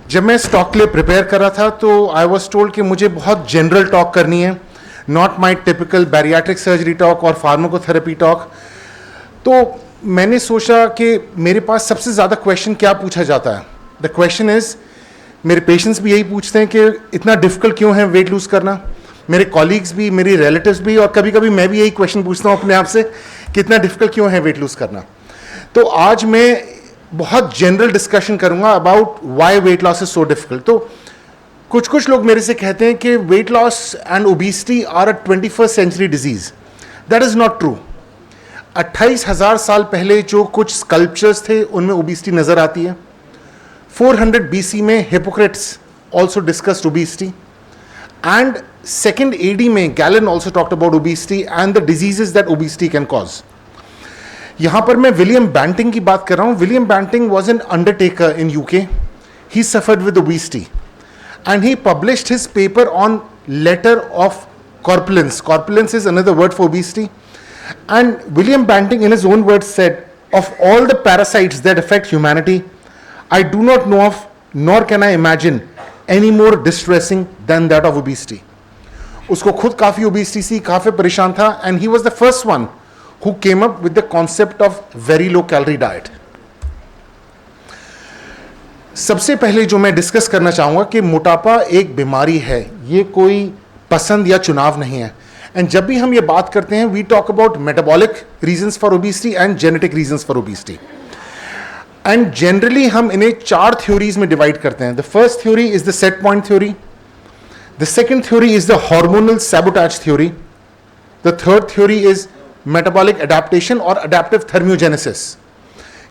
जब मैं इस टॉक के लिए प्रिपेयर कर रहा था तो आई वॉज टोल्ड कि मुझे बहुत जनरल टॉक करनी है, not my typical bariatric surgery talk और फार्माकोथेरेपी टॉक। तो मैंने सोचा कि मेरे पास सबसे ज़्यादा क्वेश्चन क्या पूछा जाता है। द क्वेश्चन इज़, मेरे पेशेंट्स भी यही पूछते हैं कि इतना डिफ़िकल्ट क्यों है वेट लूज़ करना। मेरे कॉलीग्स भी, मेरी रिलेटिव्स भी, और कभी कभी मैं भी यही क्वेश्चन पूछता हूँ अपने आप से कि इतना डिफ़िकल्ट क्यों है वेट लूज़ करना। तो आज मैं बहुत जनरल डिस्कशन करूँगा about why weight loss is so difficult. तो कुछ लोग मेरे से कहते हैं कि weight loss and obesity are a 21st century disease. That is not true. 28,000 साल पहले जो कुछ स्कल्पचर्स थे उनमें ओबेसिटी नज़र आती है। 400 BC में Hippocrates also discussed obesity, and 2nd AD में gallon also talked about obesity and the diseases that obesity can cause. यहां पर मैं विलियम बैंटिंग की बात कर रहा हूं। William Bentinck was an Undertaker in UK. He suffered with obesity and he published his paper on letter of corpulence. Corpulence is another word for obesity. And William Banting in his own words said, of all the parasites that affect humanity, I do not know of, nor can I imagine, any more distressing than that of obesity. उसको खुद काफ़ी obesity सी, काफ़ी परेशान था, and he was the first one who came up with the concept of very low calorie diet. सबसे पहले जो मैं डिस्कस करना चाहूँगा कि मोटापा एक बीमारी है, ये कोई पसंद या चुनाव नहीं है। एंड जब भी हम ये बात करते हैं, we talk about metabolic reasons for obesity and genetic reasons for obesity. And generally हम इन्हें 4 थ्योरीज में डिवाइड करते हैं। The first theory is the set point theory, the second theory is the hormonal sabotage theory, the third theory is metabolic adaptation और adaptive thermogenesis.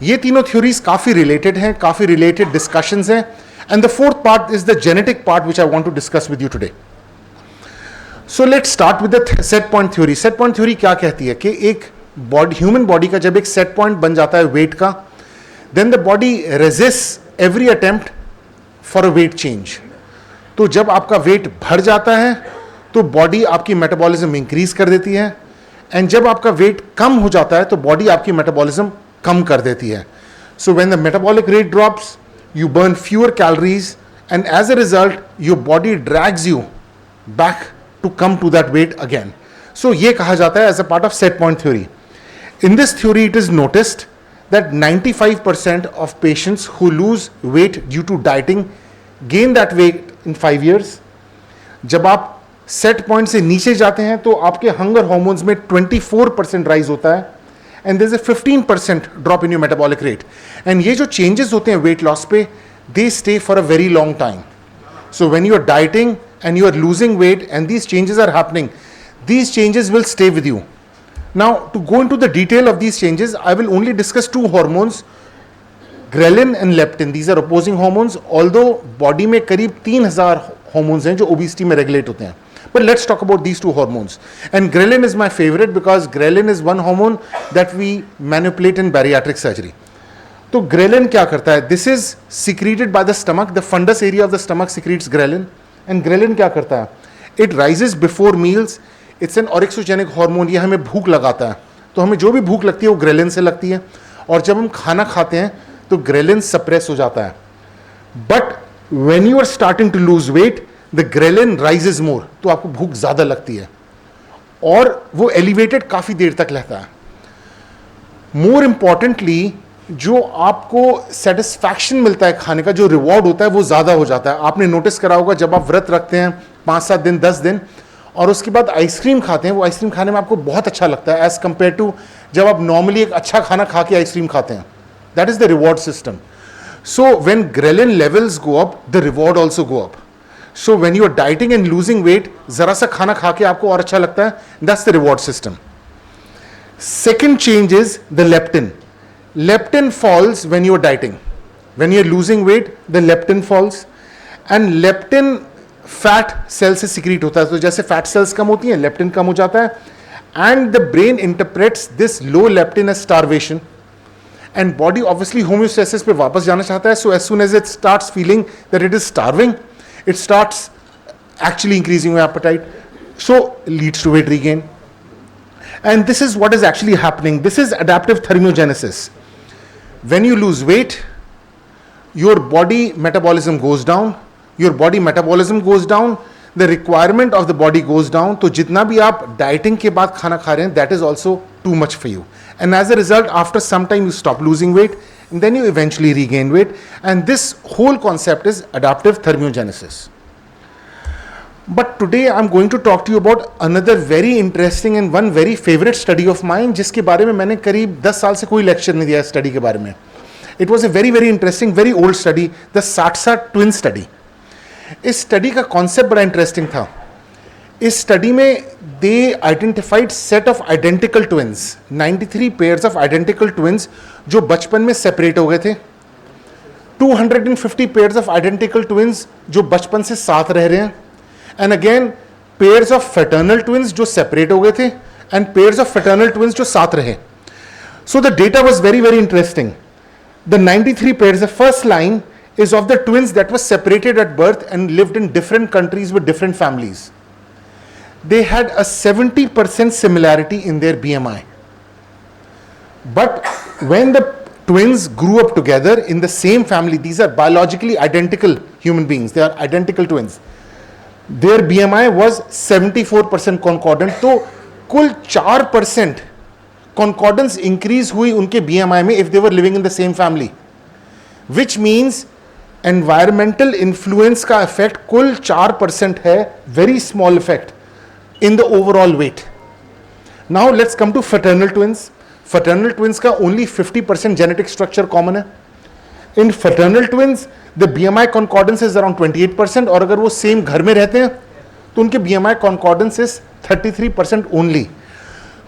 ये तीनों theories काफ़ी related हैं, काफ़ी रिलेटेड डिस्कशंस हैं। And the fourth part is the genetic part which I want to discuss with you today. So let's start with the set point theory. Set point theory क्या कहती है कि एक human body का जब एक set point बन जाता है वेट का, then the body resist every attempt for a weight change. तो जब आपका वेट बढ़ जाता है तो बॉडी आपकी मेटाबॉलिज्म इंक्रीज कर देती है, एंड जब आपका वेट कम हो जाता है तो बॉडी आपकी मेटाबॉलिज्म कम कर देती है। So when the metabolic rate drops, you burn fewer calories, and as a result your body drags you back to come to that weight again. So ये कहा जाता है as a part of set point theory. In this theory it is noticed that 95% of patients who lose weight due to dieting gain that weight in 5 years. जब आप set point से नीचे जाते हैं तो आपके hunger hormones में 24% rise होता है, and there is a 15% drop in your metabolic rate. And ये जो changes होते हैं weight loss पे, they stay for a very long time. So when you are dieting and you are losing weight and these changes are happening, these changes will stay with you. Now, to go into the detail of these changes, I will only discuss 2 hormones, ghrelin and leptin. These are opposing hormones, although body में करीब 3000 hormones हैं जो obesity में regulate होते हैं. But let's talk about these 2 hormones. And ghrelin is my favorite because ghrelin is one hormone that we manipulate in bariatric surgery. तो ghrelin क्या करता है? This is secreted by the stomach, the fundus area of the stomach secretes ghrelin. And ghrelin क्या करता है? It rises before meals, it's an orexigenic hormone. ये हमें भूख लगाता है, तो हमें जो भी भूख लगती है वो ग्रेलिन से लगती है, और जब हम खाना खाते हैं तो ग्रेलिन सप्रेस हो जाता है। But when you are starting to lose weight, the ghrelin rises more, तो आपको भूख ज़्यादा लगती है और वो एलिवेटेड काफ़ी देर तक रहता है। मोर इम्पॉर्टेंटली, जो आपको सेटिस्फैक्शन मिलता है खाने का, जो रिवॉर्ड होता है वो ज़्यादा हो जाता है। आपने नोटिस करा होगा जब आप व्रत रखते हैं 5-7 दिन, 10 दिन, और उसके बाद आइसक्रीम खाते हैं, वो आइसक्रीम खाने में आपको बहुत अच्छा लगता है एज़ कम्पेयर टू जब आप नॉर्मली एक अच्छा खाना खा के आइसक्रीम खाते हैं। That is the reward system. So when ghrelin levels go up, the reward also go up. So when you are dieting and losing weight, ज़रा सा खाना खा के आपको और अच्छा लगता है, that's the reward system. Second change is the leptin. Leptin falls when you are dieting. When you are losing weight, the leptin falls. And leptin fat cells से secrete होता है, तो जैसे fat cells कम होती हैं, leptin कम हो जाता है, and the brain interprets this low leptin as starvation. And body obviously homeostasis पे वापस जाना चाहता है, so as soon as it starts feeling that it is starving, it starts actually increasing your appetite, so leads to weight regain. And this is what is actually happening. This is adaptive thermogenesis. When you lose weight, your body metabolism goes down, the requirement of the body goes down. तो जितना भी आप dieting के बाद खाना खा रहे हैं, that is also too much for you. And as a result, after some time you stop losing weight, and then you eventually regain weight. And this whole concept is adaptive thermogenesis. But today I'm going to talk to you about another very interesting and one very favorite study of mine, जिसके बारे में मैंने करीब 10 साल से कोई lecture नहीं दिया स्टडी के बारे में. It was a very very interesting, very old study, the Satsa twin study. इस स्टडी का कॉन्सेप्ट बड़ा इंटरेस्टिंग था. इस स्टडी में they identified set of identical twins, 93 pairs of identical twins जो बचपन में सेपरेट हो गए थे, 250 पेयर्स ऑफ आइडेंटिकल ट्विंस जो बचपन से साथ रह रहे हैं, and again pairs of fraternal twins जो सेपरेट हो गए थे, and pairs of fraternal twins जो साथ रहे. So the data was very very interesting. The 93 pairs, the first line is of the twins that were separated at birth and lived in different countries with different families. They had a 70% similarity in their BMI. But when the twins grew up together in the same family, these are biologically identical human beings, they are identical twins. Their BMI was 74% concordant. तो कुल 4% concordance increase हुई उनके BMI में if they were living in the same family, which means environmental influence का effect कुल 4% है, very small effect in the overall weight. Now let's come to fraternal twins. Fraternal twins का only 50% genetic structure common है. In fraternal twins the BMI concordance is around 28%, और अगर वो same घर में रहते हैं तो उनके BMI concordance is 33% only.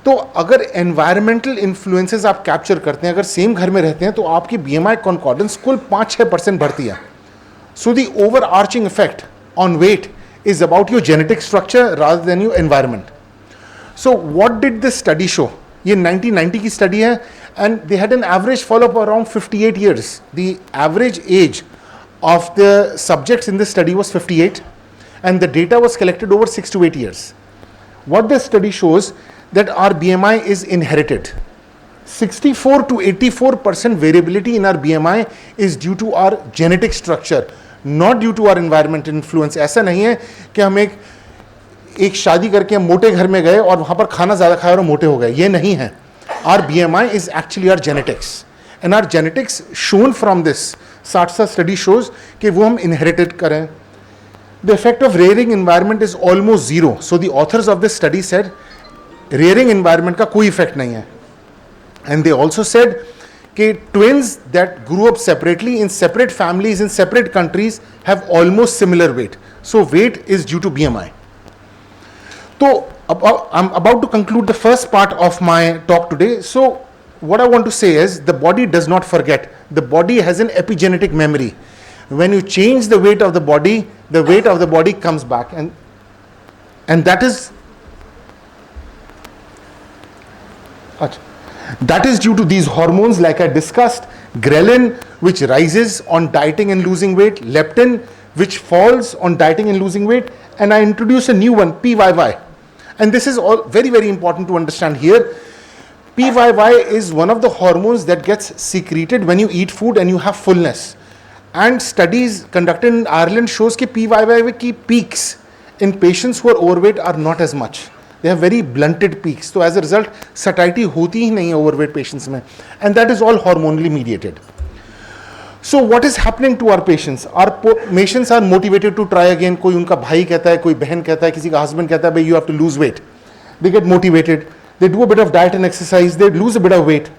तो अगर एनवायरमेंटल इन्फ्लुएंसेस आप कैप्चर करते हैं, अगर सेम घर में रहते हैं, तो आपकी BMI कॉन्कॉर्डेंस कुल 5-6% बढ़ती है. So the overarching effect on weight is about your genetic structure rather than your environment. So what did this study show? ये 1990 की स्टडी है, and they had an average follow up around 58 years. The average age of the subjects in this study was 58, and the data was collected over 6 to 8 years. What this study shows that our BMI is inherited. 64 to 84% variability in our BMI is due to our genetic structure, not due to our environmental influence. ऐसा नहीं है कि हम एक शादी करके हम मोटे घर में गए और वहाँ पर खाना ज़्यादा खाया और मोटे हो गए, ये नहीं है. Our BMI is actually our genetics, and our genetics shown from this SATSA study shows कि वो हम inherited करें. The effect of rearing environment is almost zero. So the authors of this study said rearing environment का कोई effect नहीं है. And they also said कि twins that grew up separately in separate families in separate countries have almost similar weight. So weight is due to BMI. So I'm about to conclude the first part of my talk today. So what I want to say is the body does not forget. The body has an epigenetic memory. When you change the weight of the weight of the body comes back, and that is due to these hormones like I discussed. Ghrelin, which rises on dieting and losing weight, leptin, which falls on dieting and losing weight, and I introduce a new one, PYY. And this is all very very important to understand here. PYY is one of the hormones that gets secreted when you eat food and you have fullness. And studies conducted in Ireland shows कि PYY की peaks in patients who are overweight are not as much. They have very blunted peaks. So as a result, satiety होती ही नहीं है overweight patients में. And that is all hormonally mediated. So what is happening to our patients? Our patients are motivated to try again. कोई उनका भाई कहता है, कोई बहन कहता है, किसी का husband कहता है, भाई you have to lose weight. They get motivated. They do a bit of diet and exercise. They lose a bit of weight.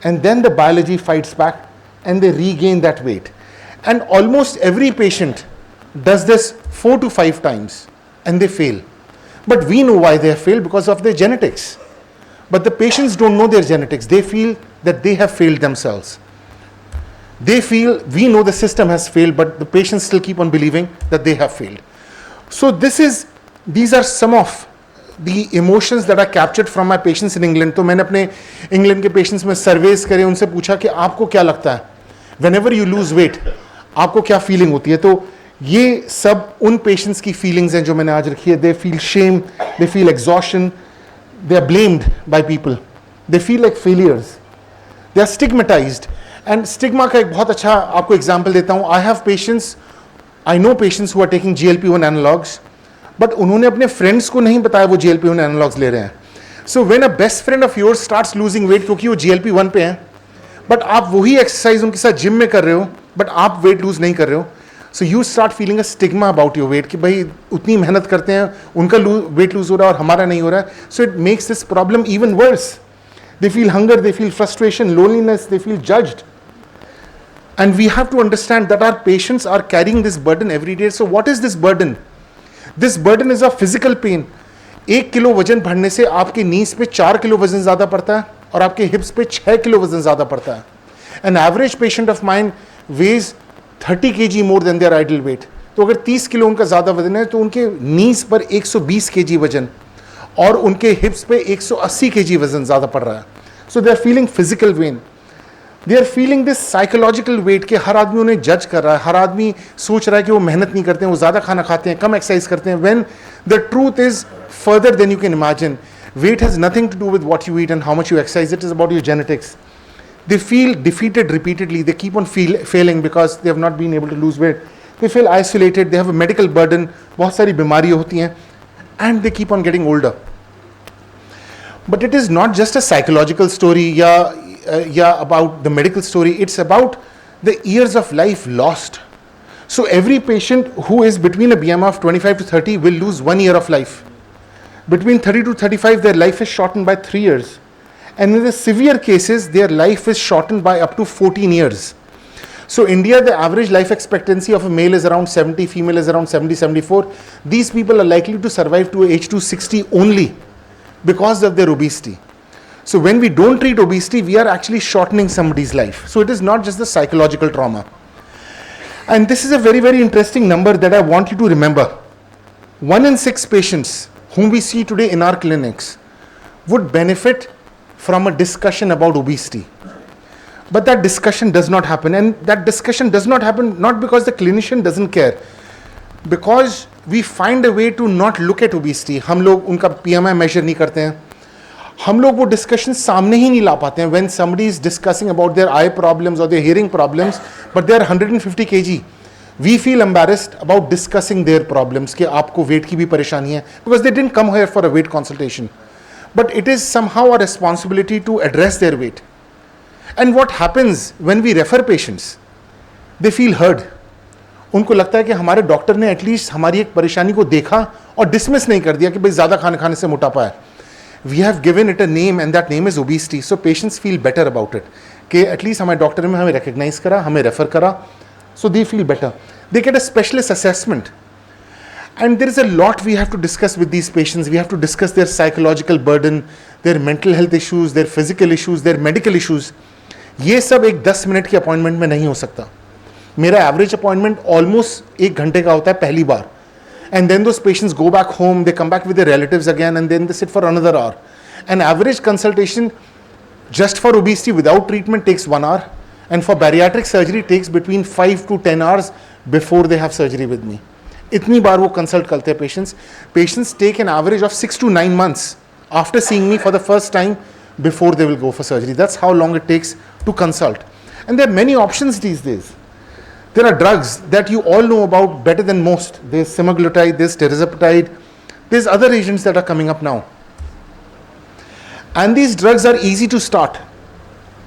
And then the biology fights back and they regain that weight. And almost every patient does this 4 to 5 times and they fail. But we know why they have failed, because of their genetics. But the patients don't know their genetics. They feel that they have failed themselves. They feel we know the system has failed, but the patients still keep on believing that they have failed. So these are some of the emotions that are captured from my patients in England. तो मैंने अपने England के patients में surveys करे, उनसे पूछा कि आपको क्या लगता है whenever you lose weight, आपको क्या feeling होती है. तो ये सब उन patients की feelings हैं जो मैंने आज रखी है. They feel shame, they feel exhaustion, they are blamed by people, they feel like failures, they are stigmatized, and stigma का एक बहुत अच्छा आपको एग्जाम्पल देता हूँ. I know patients who are taking GLP-1 analogues, but उन्होंने अपने फ्रेंड्स को नहीं बताया वो GLP-1 एनालॉग्स ले रहे हैं. So when a best friend of yours starts losing weight, क्योंकि वो GLP-1 पे हैं, बट आप वही एक्सरसाइज उनके साथ जिम में कर रहे हो, बट आप वेट लूज नहीं कर रहे हो, so you start feeling a stigma about your weight कि भाई उतनी मेहनत करते हैं, उनका वेट लूज हो रहा है और हमारा नहीं हो रहा है. So it makes this problem even worse. They feel hunger, they feel frustration, loneliness, they feel judged. And we have to understand that our patients are carrying this burden every day. So what is this burden? This burden is of physical pain. 1 kilo वजन बढ़ने से आपके नीज पे 4 kilo वजन ज़्यादा पड़ता है और आपके हिप्स पे 6 किलो वजन ज़्यादा पड़ता है. An average patient of mine weighs 30 kg more than their ideal weight. तो अगर 30 किलो उनका ज़्यादा वजन है तो उनके नीज पर 120 kg वजन और उनके हिप्स पे 180 kg वजन ज़्यादा पड़ रहा है. So they are feeling physical pain, they are feeling this psychological weight कि हर आदमी उन्हें जज कर रहा है, हर आदमी सोच रहा है कि वो मेहनत नहीं करते हैं, वो ज़्यादा खाना खाते हैं, कम एक्सरसाइज करते हैं. When the truth is further than you can imagine. Weight has nothing to do with what you eat and how much you exercise. It is about your genetics. They feel defeated repeatedly. They keep on failing because they have not been able to lose weight. They feel isolated. They have a medical burden. बहुत सारी बीमारियाँ होती हैं, and they keep on getting older. But it is not just a psychological story, about the medical story. It's about the years of life lost. So every patient who is between a BMI of 25 to 30 will lose 1 year of life. Between 30 to 35, their life is shortened by 3 years. And in the severe cases, their life is shortened by up to 14 years. So India, the average life expectancy of a male is around 70, female is around 70, 74. These people are likely to survive to age to 60 only because of their obesity. So when we don't treat obesity, we are actually shortening somebody's life. So it is not just the psychological trauma. And this is a very, very interesting number that I want you to remember. 1 in 6 patients whom we see today in our clinics would benefit from a discussion about obesity. But that discussion does not happen, and that discussion does not happen not because the clinician doesn't care, because we find a way to not look at obesity. हम लोग उनका PMI measure नहीं करते हैं, हम लोग वो discussion सामने ही नहीं ला पाते हैं. When somebody is discussing about their eye problems or their hearing problems, but they are 150 kg, we feel embarrassed about discussing their problems कि आपको weight की भी परेशानी है, because they didn't come here for a weight consultation. But it is somehow a responsibility to address their weight. And what happens when we refer patients? They feel heard. उनको लगता है कि हमारे डॉक्टर ने एटलीस्ट हमारी एक परेशानी को देखा और डिसमिस नहीं कर दिया कि भाई ज़्यादा खाना खाने से मोटापा है. We have given it a name and that name is obesity. So patients feel better about it. कि एटलीस्ट हमारे डॉक्टर ने हमें रिकग्नाइज करा, हमें रेफर करा. So they feel better. They get a specialist assessment. And there is a lot we have to discuss with these patients. We have to discuss their psychological burden, their mental health issues, their physical issues, their medical issues. ये सब एक 10 minute की appointment में नहीं हो सकता. मेरा average appointment almost 1 घंटे का होता है पहली बार. And then those patients go back home, they come back with their relatives again, and then they sit for another hour. An average consultation just for obesity without treatment takes 1 hour, and for bariatric surgery takes between 5 to 10 hours before they have surgery with me. इतनी बार वो consult करते हैं patients. Patients take an average of 6 to 9 months after seeing me for the first time before they will go for surgery. That's how long it takes to consult. And there are many options these days. There are drugs that you all know about better than most. There's semaglutide, there's tirzepatide, there's other agents that are coming up now. And these drugs are easy to start.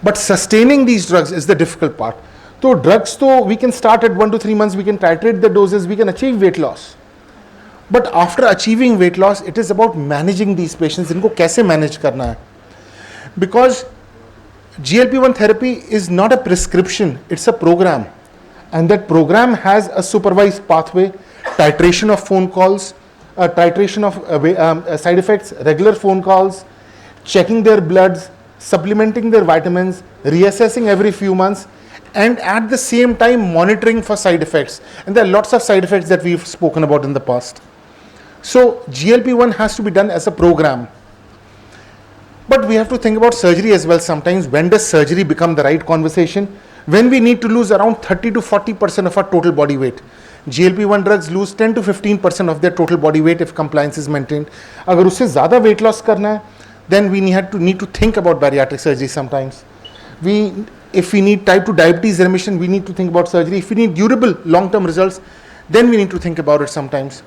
But sustaining these drugs is the difficult part. So drugs, we can start at 1 to 3 months, we can titrate the doses, we can achieve weight loss. But after achieving weight loss, it is about managing these patients. इनको कैसे manage करना है? Because GLP-1 therapy is not a prescription, it's a program. And that program has a supervised pathway, titration of phone calls, titration of side effects, regular phone calls, checking their bloods, supplementing their vitamins, reassessing every few months, and at the same time monitoring for side effects. And there are lots of side effects that we've spoken about in the past. So GLP-1 has to be done as a program. But we have to think about surgery as well sometimes. When does surgery become the right conversation? When we need to lose around 30 to 40% of our total body weight. GLP-1 drugs lose 10 to 15% of their total body weight if compliance is maintained. अगर उससे ज़्यादा weight loss करना है, then we need to think about bariatric surgery sometimes. If we need type 2 diabetes remission, we need to think about surgery. If we need durable long-term results, then we need to think about it sometimes.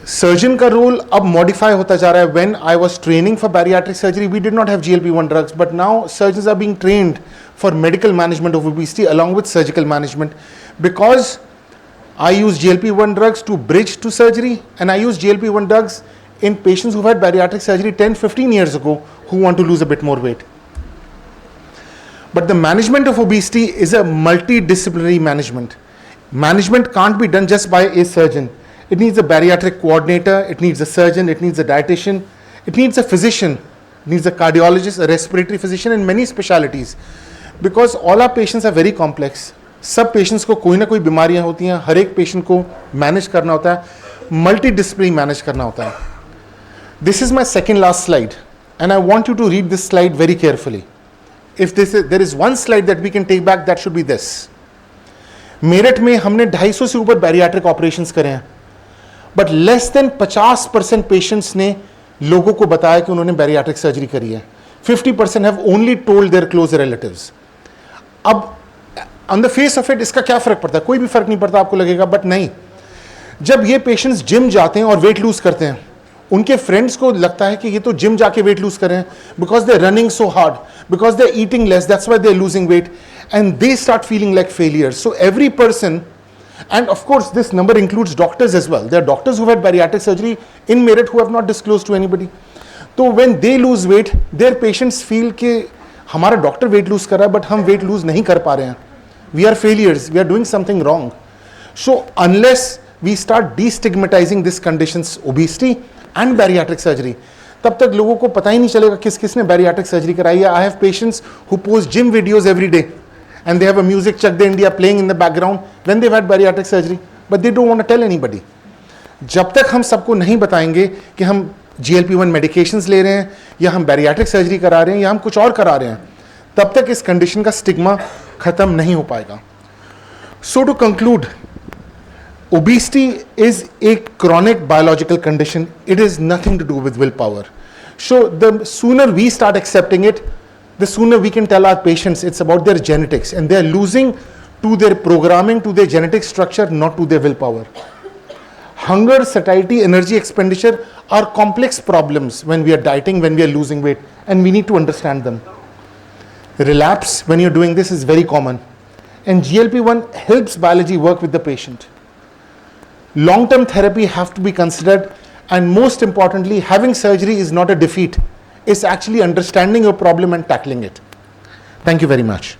Surgeon का role अब modify होता जा रहा है. When I was training for bariatric surgery, we did not have GLP-1 drugs, but now surgeons are being trained for medical management of obesity along with surgical management, because I use GLP-1 drugs to bridge to surgery, and I use GLP-1 drugs in patients who had bariatric surgery 10-15 years ago who want to lose a bit more weight. But the management of obesity is a multidisciplinary management. Management can't be done just by a surgeon. It needs a bariatric coordinator, it needs a surgeon, it needs a dietitian, it needs a physician, it needs a cardiologist, a respiratory physician, and many specialties. Because all our patients are very complex. सब patients को कोई ना कोई बीमारियां होती हैं, हर एक patient को मैनेज करना होता है, मल्टीडिसिप्लिनरी मैनेज करना होता है. This is my second last slide, and I want you to read this slide very carefully. If there is one slide that we can take back, that should be this. Meerut में हमने 250 से ऊपर bariatric operations करे हैं, but less than 50% patients ने लोगों को बताया कि उन्होंने बैरियाट्रिक सर्जरी करी है. 50% have only told their close relatives. अब on the face of it इसका क्या फर्क पड़ता है? कोई भी फर्क नहीं पड़ता, आपको लगेगा, बट नहीं. जब ये पेशेंट्स जिम जाते हैं और वेट लूज करते हैं, उनके फ्रेंड्स को लगता है कि ये तो जिम जाके वेट लूज कर रहे हैं, because they running so hard, because they eating less, that's why they are losing weight, and they start feeling like failures. So every person, and of course this number includes doctors as well. There are doctors who had bariatric surgery in Meerut who have not disclosed to anybody. So when they lose weight, their patients feel कि हमारा doctor weight lose कर रहा है but हम weight lose नहीं कर पा रहे हैं. We are failures, we are doing something wrong. So unless we start destigmatizing these conditions, obesity and bariatric surgery, तब तक लोगों को पता ही नहीं चलेगा किस किसने bariatric surgery कराई है. I have patients who post gym videos every day, and they have a music Chak De India playing in the background when they've had bariatric surgery, but they don't want to tell anybody. जब तक हम सबको नहीं बताएंगे कि हम GLP-1 medications ले रहे हैं, या हम bariatric surgery करा रहे हैं, या हम कुछ और करा रहे हैं, तब तक इस condition का stigma खत्म नहीं हो पाएगा. So to conclude, obesity is a chronic biological condition. It is nothing to do with willpower. So the sooner we start accepting it, the sooner we can tell our patients it's about their genetics, and they're losing to their programming, to their genetic structure, not to their willpower. Hunger, satiety, energy expenditure are complex problems when we are dieting, when we are losing weight, and we need to understand them. Relapse when you're doing this is very common, and GLP-1 helps biology work with the patient. Long-term therapy have to be considered, and most importantly, having surgery is not a defeat. It's actually understanding your problem and tackling it. Thank you very much.